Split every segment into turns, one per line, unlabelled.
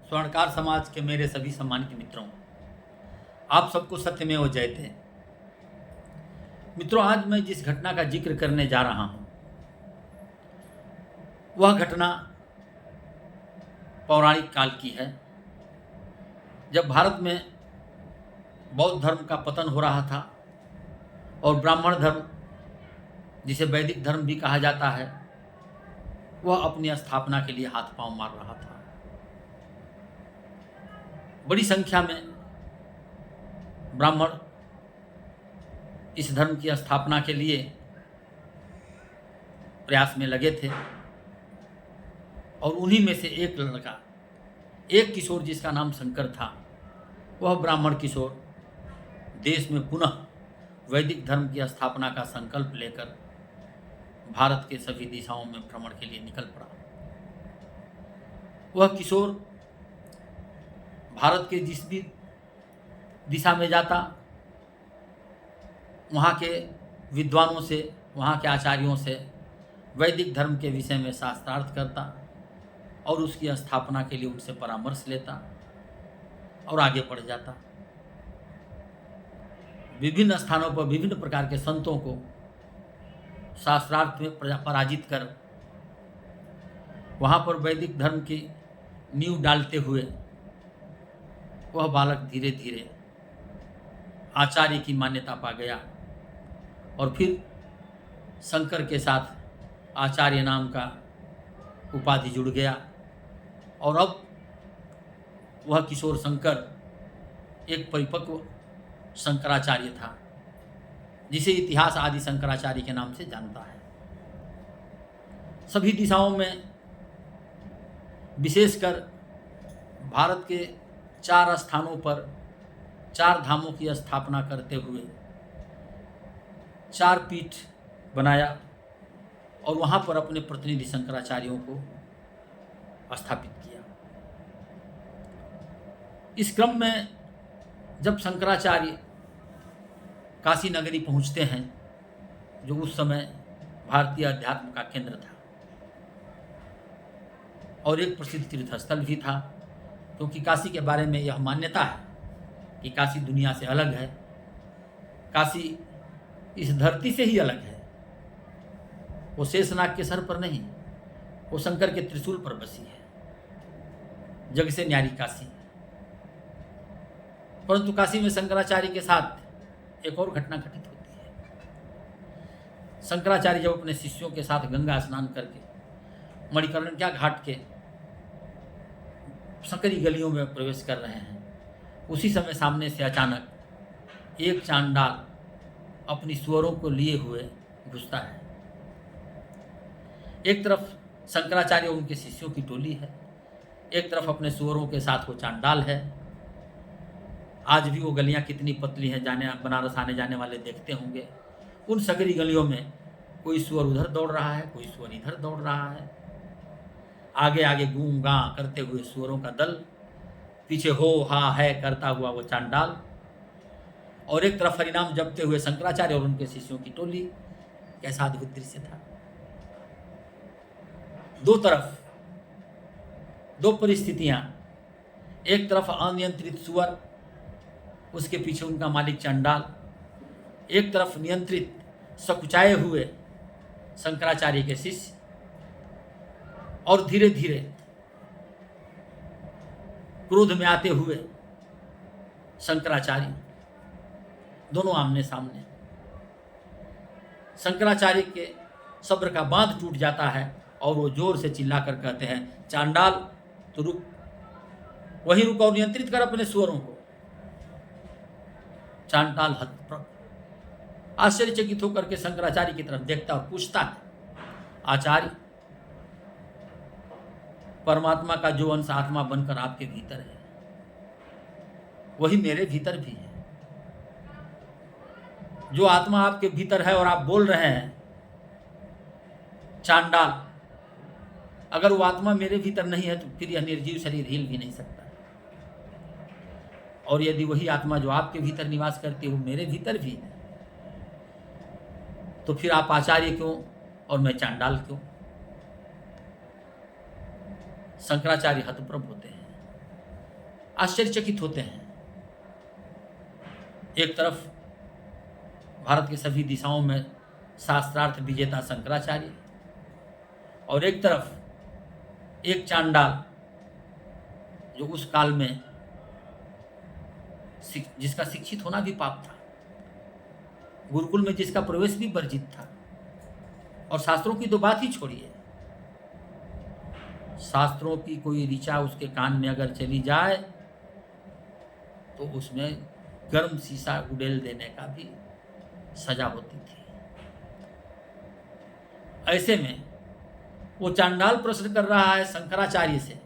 स्वर्णकार समाज के मेरे सभी सम्मानित मित्रों, आप सबको सत्यमेव जयते। मित्रों, आज मैं जिस घटना का जिक्र करने जा रहा हूं वह घटना पौराणिक काल की है, जब भारत में बौद्ध धर्म का पतन हो रहा था और ब्राह्मण धर्म, जिसे वैदिक धर्म भी कहा जाता है, वह अपनी स्थापना के लिए हाथ पांव मार रहा था। बड़ी संख्या में ब्राह्मण इस धर्म की स्थापना के लिए प्रयास में लगे थे और उन्हीं में से एक लड़का, एक किशोर जिसका नाम शंकर था, वह ब्राह्मण किशोर देश में पुनः वैदिक धर्म की स्थापना का संकल्प लेकर भारत के सभी दिशाओं में भ्रमण के लिए निकल पड़ा। वह किशोर भारत के जिस भी दिशा में जाता, वहाँ के विद्वानों से, वहाँ के आचार्यों से वैदिक धर्म के विषय में शास्त्रार्थ करता और उसकी स्थापना के लिए उनसे परामर्श लेता और आगे बढ़ जाता। विभिन्न स्थानों पर विभिन्न प्रकार के संतों को शास्त्रार्थ में पराजित कर वहाँ पर वैदिक धर्म की नींव डालते हुए वह बालक धीरे धीरे आचार्य की मान्यता पा गया और फिर शंकर के साथ आचार्य नाम का उपाधि जुड़ गया और अब वह किशोर शंकर एक परिपक्व शंकराचार्य था, जिसे इतिहास आदि शंकराचार्य के नाम से जानता है। सभी दिशाओं में, विशेषकर भारत के 4 स्थानों पर 4 धामों की स्थापना करते हुए 4 पीठ बनाया और वहाँ पर अपने प्रतिनिधि शंकराचार्यों को स्थापित किया। इस क्रम में जब शंकराचार्य काशी नगरी पहुँचते हैं, जो उस समय भारतीय अध्यात्म का केंद्र था और एक प्रसिद्ध तीर्थस्थल भी था, क्योंकि काशी के बारे में यह मान्यता है कि काशी दुनिया से अलग है, काशी इस धरती से ही अलग है। वो शेषनाग के सर पर नहीं, वो शंकर के त्रिशूल पर बसी है, जग से न्यारी काशी। परंतु काशी में शंकराचार्य के साथ एक और घटना घटित होती है। शंकराचार्य जब अपने शिष्यों के साथ गंगा स्नान करके मणिकर्णिका घाट के संकरी गलियों में प्रवेश कर रहे हैं, उसी समय सामने से अचानक एक चांडाल अपनी सुअरों को लिए हुए घुसता है। एक तरफ शंकराचार्य और उनके शिष्यों की टोली है, एक तरफ अपने सुअरों के साथ वो चांडाल है। आज भी वो गलियां कितनी पतली हैं, बनारस आने जाने वाले देखते होंगे। उन सकरी गलियों में कोई सुअर उधर दौड़ रहा है, कोई सुअर इधर दौड़ रहा है। आगे आगे गूं गां करते हुए सुअरों का दल, पीछे हो हा है करता हुआ वो चांडाल, और एक तरफ हरिनाम जपते हुए शंकराचार्य और उनके शिष्यों की टोली। कैसा अद्भुत दृश्य था। दो तरफ दो परिस्थितियां, एक तरफ अनियंत्रित सुअर, उसके पीछे उनका मालिक चांडाल, एक तरफ नियंत्रित सकुचाए हुए शंकराचार्य के शिष्य, और धीरे धीरे क्रोध में आते हुए शंकराचार्य, दोनों आमने सामने। शंकराचार्य के सब्र का बांध टूट जाता है और वो जोर से चिल्लाकर कहते हैं, चांडाल तो रुक, वहीं रुक और नियंत्रित कर अपने सुअरों को। चांडाल हतप्रभ आश्चर्यचकित होकर के शंकराचार्य की तरफ देखता और पूछता है, आचार्य, परमात्मा का जो अंश आत्मा बनकर आपके भीतर है, वही मेरे भीतर भी है। जो आत्मा आपके भीतर है और आप बोल रहे हैं चांडाल, अगर वो आत्मा मेरे भीतर नहीं है तो फिर यह निर्जीव शरीर हिल भी नहीं सकता। और यदि वही आत्मा जो आपके भीतर निवास करती है वो मेरे भीतर भी है, तो फिर आप आचार्य क्यों और मैं चांडाल क्यों? शंकराचार्य हतप्रभ होते हैं। आश्चर्यचकित होते हैं। एक तरफ भारत की सभी दिशाओं में शास्त्रार्थ विजेता शंकराचार्य, और एक तरफ एक चांडाल जो उस काल में जिसका शिक्षित होना भी पाप था, गुरुकुल में जिसका प्रवेश भी वर्जित था, और शास्त्रों की तो बात ही छोड़िए, शास्त्रों की कोई ऋचा उसके कान में अगर चली जाए तो उसमें गर्म शीशा उड़ेल देने का भी सजा होती थी। ऐसे में वो चांडाल प्रश्न कर रहा है शंकराचार्य से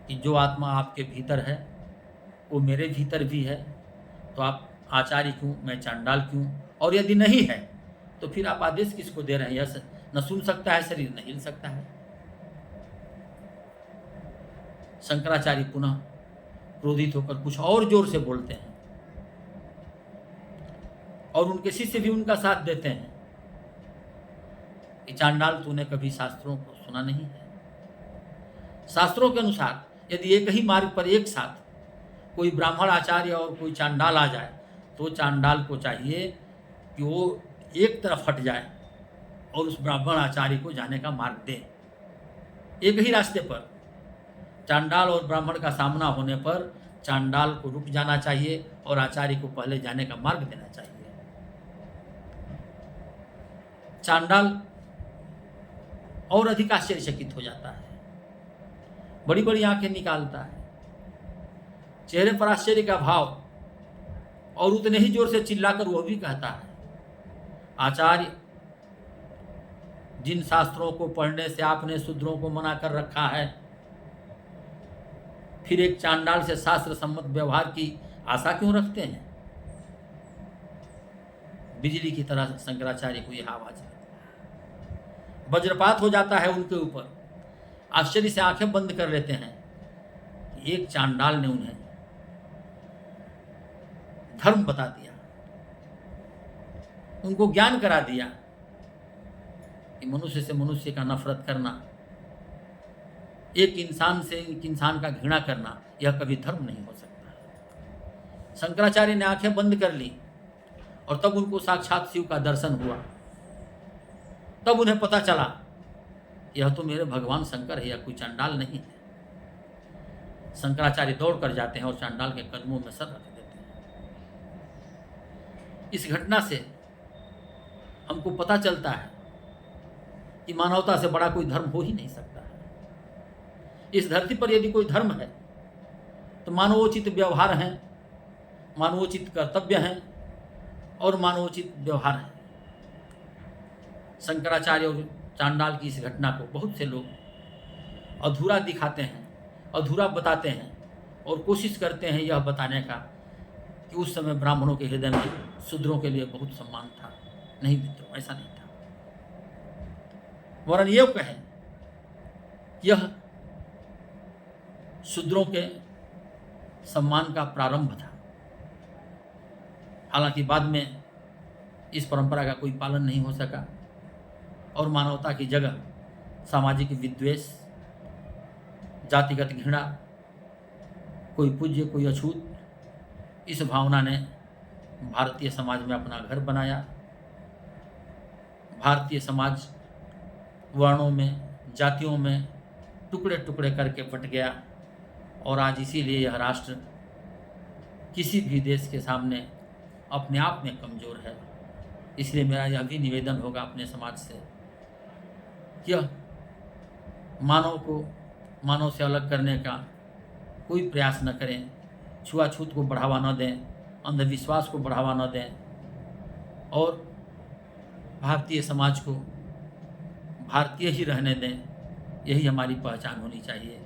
कि जो आत्मा आपके भीतर है वो मेरे भीतर भी है, तो आप आचार्य क्यों, मैं चांडाल क्यों? और यदि नहीं है तो फिर आप आदेश किसको दे रहे हैं? यह न सुन सकता है शरीर, न हिल सकता है। शंकराचार्य पुनः क्रोधित होकर कुछ और जोर से बोलते हैं, और उनके शिष्य भी उनका साथ देते हैं कि चांडाल, तूने कभी शास्त्रों को सुना नहीं है। शास्त्रों के अनुसार यदि एक ही मार्ग पर एक साथ कोई ब्राह्मण आचार्य और कोई चांडाल आ जाए तो चांडाल को चाहिए कि वो एक तरफ हट जाए और उस ब्राह्मण आचार्य को जाने का मार्ग दे। एक ही रास्ते पर चांडाल और ब्राह्मण का सामना होने पर चांडाल को रुक जाना चाहिए और आचार्य को पहले जाने का मार्ग देना चाहिए। चांडाल और अधिक आश्चर्यचकित हो जाता है, बड़ी बड़ी आंखें निकालता है, चेहरे पर आश्चर्य का भाव, और उतने ही जोर से चिल्लाकर वह भी कहता है, आचार्य, जिन शास्त्रों को पढ़ने से आपने शूद्रों को मना कर रखा है, फिर एक चांडाल से शास्त्र सम्मत व्यवहार की आशा क्यों रखते हैं? बिजली की तरह शंकराचार्य को यह आवाज है, वज्रपात हो जाता है उनके ऊपर। आश्चर्य से आंखें बंद कर लेते हैं कि एक चांडाल ने उन्हें धर्म बता दिया, उनको ज्ञान करा दिया कि मनुष्य से मनुष्य का नफरत करना, एक इंसान से एक इंसान का घृणा करना, यह कभी धर्म नहीं हो सकता। शंकराचार्य ने आंखें बंद कर ली और तब उनको साक्षात शिव का दर्शन हुआ। तब उन्हें पता चला यह तो मेरे भगवान शंकर है, यह कोई चांडाल नहीं है। शंकराचार्य दौड़ कर जाते हैं और चांडाल के कदमों में सर रख देते हैं। इस घटना से हमको पता चलता है कि मानवता से बड़ा कोई धर्म हो ही नहीं सकता है। इस धरती पर यदि कोई धर्म है तो मानवोचित व्यवहार हैं, मानवोचित कर्तव्य हैं और मानवोचित व्यवहार है। शंकराचार्य और चांडाल की इस घटना को बहुत से लोग अधूरा दिखाते हैं, अधूरा बताते हैं और कोशिश करते हैं यह बताने का कि उस समय ब्राह्मणों के हृदय में शूद्रों के लिए बहुत सम्मान था। नहीं मित्रों, ऐसा नहीं था। वरन ये कहें, यह शूद्रों के सम्मान का प्रारंभ था। हालांकि बाद में इस परंपरा का कोई पालन नहीं हो सका और मानवता की जगह सामाजिक विद्वेष, जातिगत घृणा, कोई पूज्य कोई अछूत, इस भावना ने भारतीय समाज में अपना घर बनाया। भारतीय समाज वर्णों में, जातियों में टुकड़े टुकड़े करके बट गया और आज इसीलिए यह राष्ट्र किसी भी देश के सामने अपने आप में कमज़ोर है। इसलिए मेरा यह भी निवेदन होगा अपने समाज से कि मानव को मानव से अलग करने का कोई प्रयास न करें, छुआछूत को बढ़ावा न दें, अंधविश्वास को बढ़ावा न दें और भारतीय समाज को भारतीय ही रहने दें। यही हमारी पहचान होनी चाहिए।